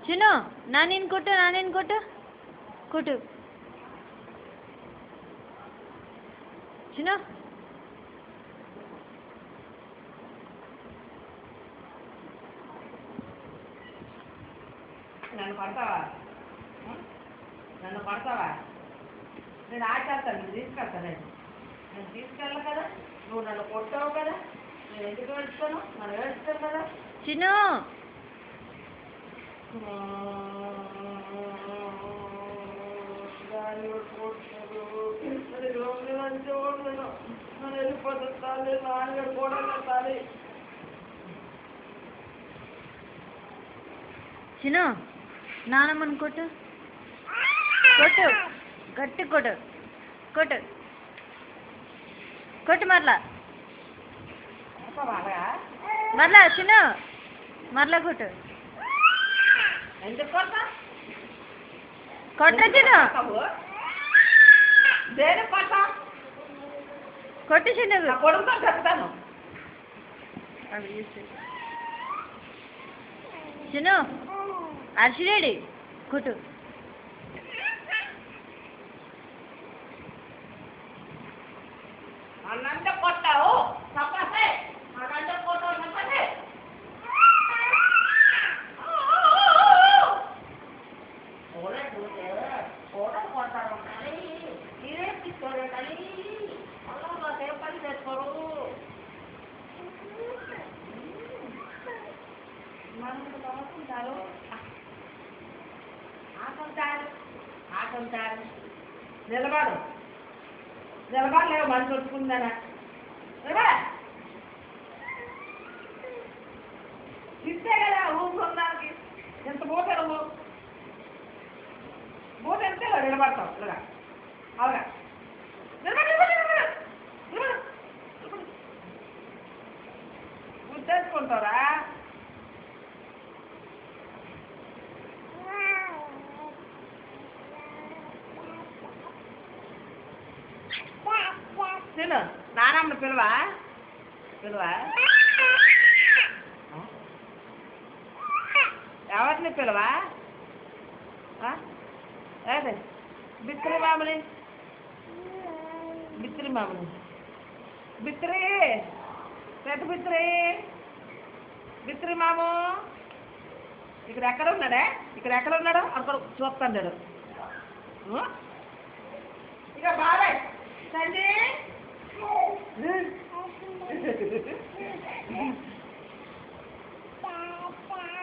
చిన్ను నానిని కొట్టు, నానిని కొట్టు, కొట్టు చిన్ను. నన్ను కొడతావా? నన్ను కొడతావా? నేను ఆచేస్తాను, నేను తీసుకెళ్తాను. నేను తీసుకెళ్ళను కదా, నువ్వు నన్ను కొట్టావు కదా, నేను ఎందుకు ఏడుస్తాను? నన్ను ఏడుస్తాను కదా. చిన్ను చిన్ను నానమ్మని కొట్టు, కొట్టు గట్టి కొట్టు, కొట్టు కొట్టు మరలా మరలా చిన్ను, మరలా కొట్టు. ఎందుకు కొడతా? కొట్ట చిన్ను, దేనికి కొడతా? కొట్టు చిన్ను. కొడుకుతో చెప్తాను. చిన్ను అర్షిరెడ్డి కొట్టు. అన్నంటే కొట్టావు తప్పసే, అన్నంటే కొట్టావు తప్పసే. కొడతారు మీరే తీసుకోలేదు కానీ అలా పని చేసుకోరు. ఆకుంటారు ఆకుంటారు ఆకుంటారు. నిలబడు నిలబడలేవు, మనిషి వచ్చుకుందానా? నిలబడ ఇస్తే కదా ఊరుకోడానికి. ఎంత పోతాడు మూత ఎంత నిలబడతావు? ఇలాగా అలాగా గుర్తేసుకుంటారా? తిను నానమ్మని పిలువా పిలువా ఎవరిని పిలువా? అదే బిత్రి మామని, బిత్రి మామని, బిత్రి పెద్ద బిత్రి, బిత్రి మాము ఇక్కడ ఎక్కడ ఉన్నాడే? ఇక్కడ ఎక్కడ ఉన్నాడు? అక్కడ చూస్తాడు. ఇక బాబాయ్ సంజీ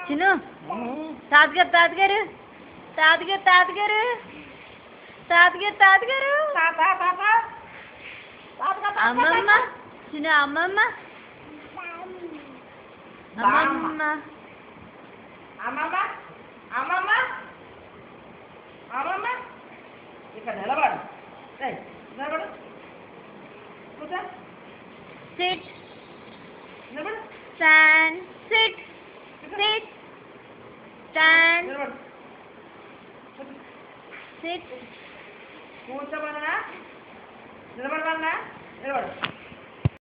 చిన్ను తాతగారు తాతగారు తాతగారు తాతగారు తాతగారు తాతగారు అమ్మమ్మ చిన్న అమ్మమ్మ అమ్మమ్మ అమ్మమ్మ అమ్మమ్మ అమ్మమ్మ ఇక్కడ నిలబడు, నిలబడు, కూర్చో, సిట్ నిలబడు, స్టాండ్, సిట్ సిట్ స్టాండ్, నిలబడు, సిట్ కూర్చోమన్నా నిలబడమన్నా నిలబడు.